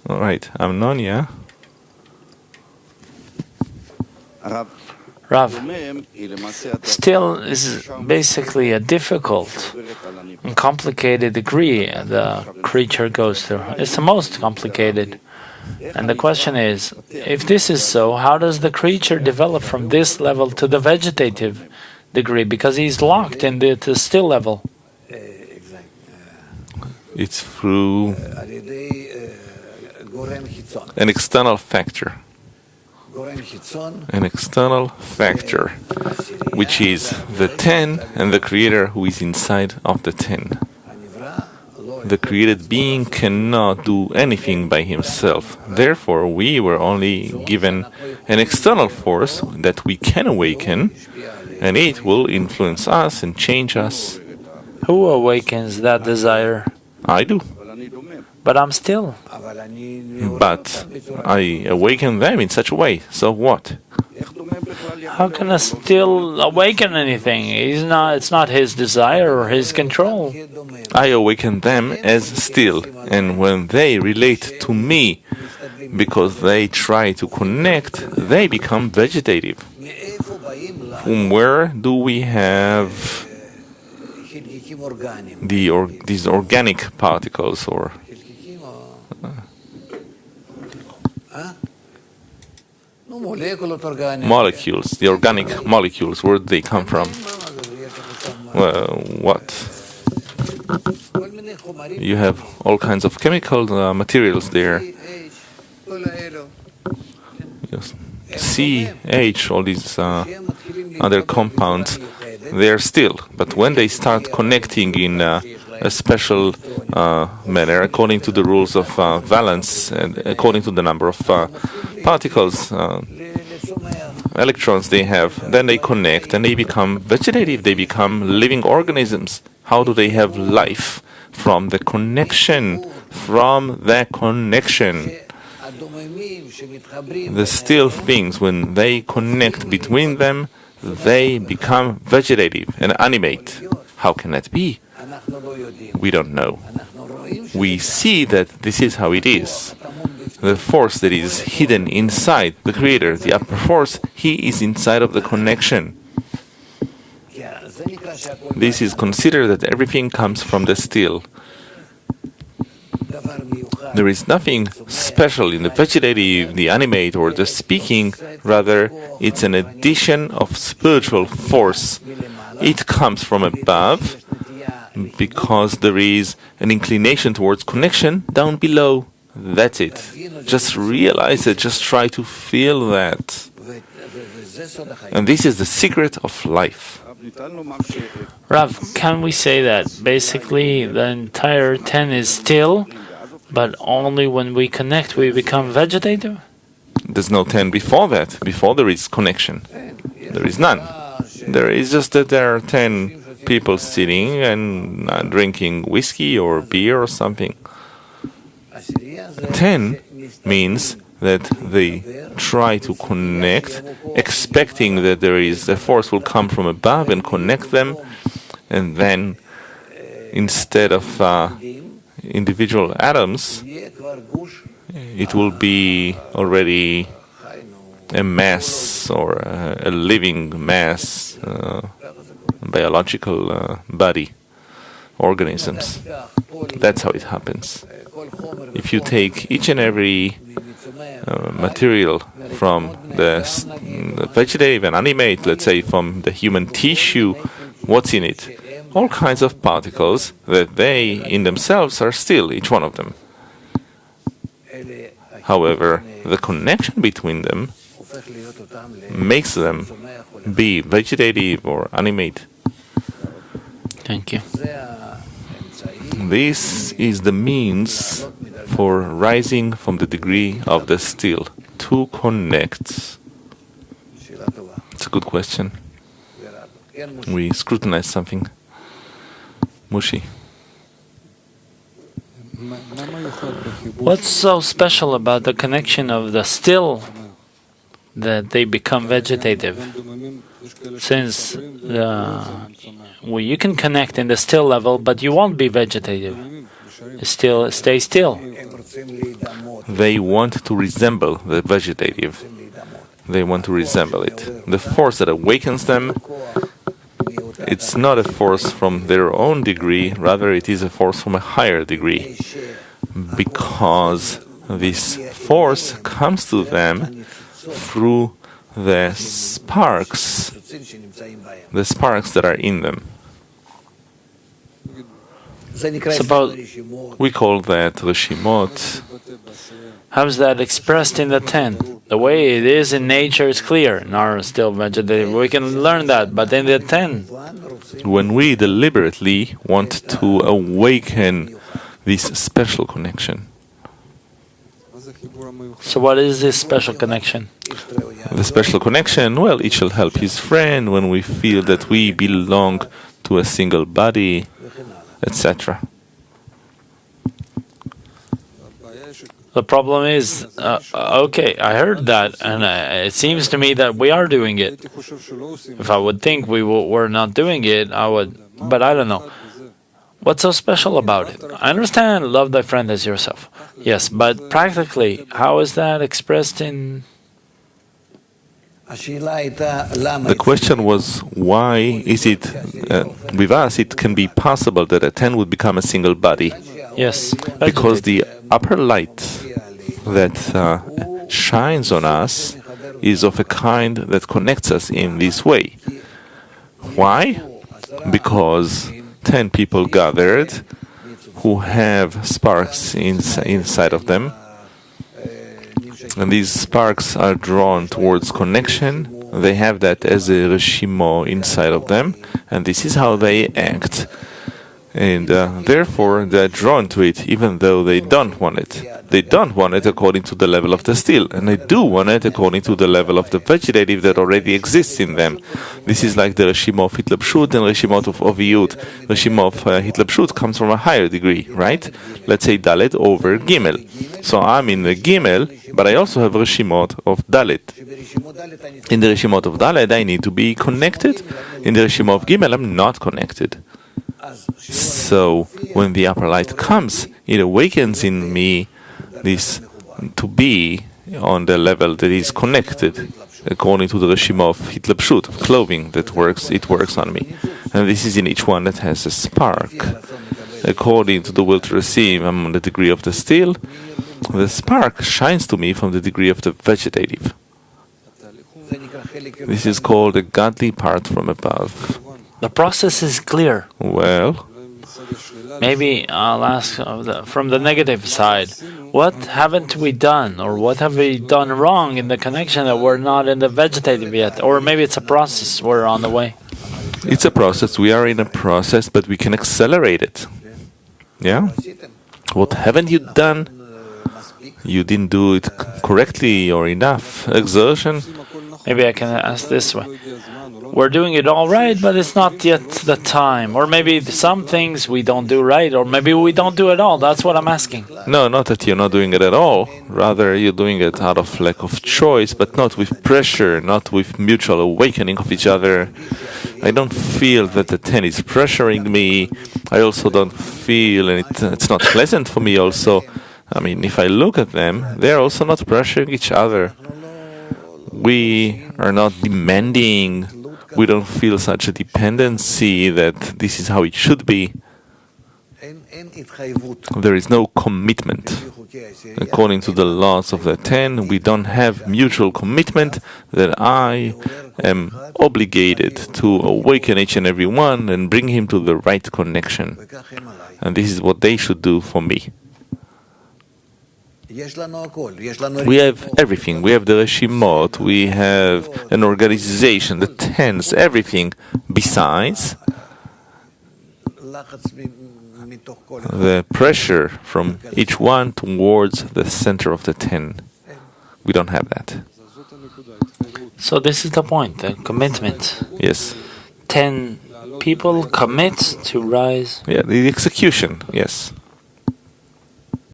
All right, Amnonia. Rav, still is basically a difficult and complicated degree the creature goes through. It's the most complicated. And the question is, if this is so, how does the creature develop from this level to the vegetative degree? Because he's locked in the still level. It's through an external factor. An external factor, which is the 10 and the creator who is inside of the 10. The created being cannot do anything by himself. Therefore, we were only given an external force that we can awaken, and it will influence us and change us. Who awakens that desire? I do. But I'm still. But I awaken them in such a way. So what? How can I still awaken anything? It's not his desire or his control. I awaken them as still, and when they relate to me, because they try to connect, they become vegetative. From where do we have these organic particles or molecules, the organic molecules, where do they come from? Well, what? You have all kinds of chemical materials there. Yes. CH, all these other compounds, they are still. But when they start connecting in a special manner, according to the rules of valence and according to the number of particles, electrons they have, then they connect and they become vegetative, they become living organisms. How do they have life? From the connection, The still things, when they connect between them, they become vegetative and animate. How can that be? We don't know. We see that this is how it is. The force that is hidden inside the Creator, the upper force, he is inside of the connection. This is considered that everything comes from the still. There is nothing special in the vegetative, the animate, or the speaking. Rather, it's an addition of spiritual force. It comes from above because there is an inclination towards connection down below. That's it. Just realize it. Just try to feel that. And this is the secret of life. Rav, can we say that basically the entire 10 is still, but only when we connect we become vegetative? There's no 10 before that. Before there is connection. There is none. There is just that there are 10 people sitting and drinking whiskey or beer or something. 10 means that they try to connect, expecting that there is a force will come from above and connect them, and then instead of individual atoms, it will be already a mass or a living mass, biological body, organisms. That's how it happens. If you take each and every material from the vegetative and animate, let's say from the human tissue, what's in it? All kinds of particles that they in themselves are still, each one of them. However, the connection between them makes them be vegetative or animate. Thank you. This is the means for rising from the degree of the still, to connect. It's a good question. We scrutinize something. Mushi. What's so special about the connection of the still that they become vegetative? Since you can connect in the still level, but you won't be vegetative. Stay still. They want to resemble the vegetative. They want to resemble it. The force that awakens them, it's not a force from their own degree, rather it is a force from a higher degree. Because this force comes to them through the sparks that are in them. Suppose We call that reshimot. how's that expressed in the 10? The way it is in nature is clear. In our still vegetative, we can learn that, but in the 10, When we deliberately want to awaken this special connection. so what is this special connection? The special connection, well, each shall help his friend when we feel that we belong to a single body, etc. The problem is, okay, I heard that, and it seems to me that we are doing it. If I would think were not doing it, I would, but I don't know. What's so special about it? I understand, love thy friend as yourself. Yes, but practically, how is that expressed in... The question was, why is it, with us, it can be possible that a 10 would become a single body? Yes. Because the upper light that shines on us is of a kind that connects us in this way. Why? Because 10 people gathered who have sparks inside of them, and these sparks are drawn towards connection. They have that as a reshimo inside of them, and this is how they act. And therefore, they're drawn to it, even though they don't want it. They don't want it according to the level of the still, and they do want it according to the level of the vegetative that already exists in them. This is like the reshimo of hitlapshut and reshimot of oviyut. Reshimo of hitlapshut comes from a higher degree, right? Let's say dalet over gimel. So I'm in the gimel, but I also have reshimot of dalet. In the reshimot of dalet, I need to be connected. In the reshimot of gimel, I'm not connected. So when the upper light comes, it awakens in me this to be on the level that is connected, according to the reshima of hitlapshut, of clothing that works. It works on me, and this is in each one that has a spark. According to the will to receive, I'm on the degree of the still. The spark shines to me from the degree of the vegetative. This is called the godly part from above. The process is clear. Well, maybe I'll ask from the negative side, what haven't we done, or what have we done wrong in the connection that we're not in the vegetative yet? Or maybe it's a process, we're on the way. It's a process, we are in a process, but we can accelerate it. Yeah? What haven't you done? You didn't do it correctly or enough. Exertion? Maybe I can ask this way. We're doing it all right, but it's not yet the time. Or maybe some things we don't do right, or maybe we don't do it all. That's what I'm asking. No, not that you're not doing it at all. Rather, you're doing it out of lack of choice, but not with pressure, not with mutual awakening of each other. I don't feel that the 10 is pressuring me. I also don't feel, and it's not pleasant for me also. I mean, if I look at them, they're also not pressuring each other. We are not demanding. We don't feel such a dependency that this is how it should be. There is no commitment. According to the laws of the 10, we don't have mutual commitment that I am obligated to awaken each and every one and bring him to the right connection. And this is what they should do for me. We have everything. We have the reshimot, we have an organization, the tens, everything. Besides, the pressure from each one towards the center of the 10. We don't have that. So this is the point, the commitment. Yes. 10 people commit to rise. Yeah, the execution, yes.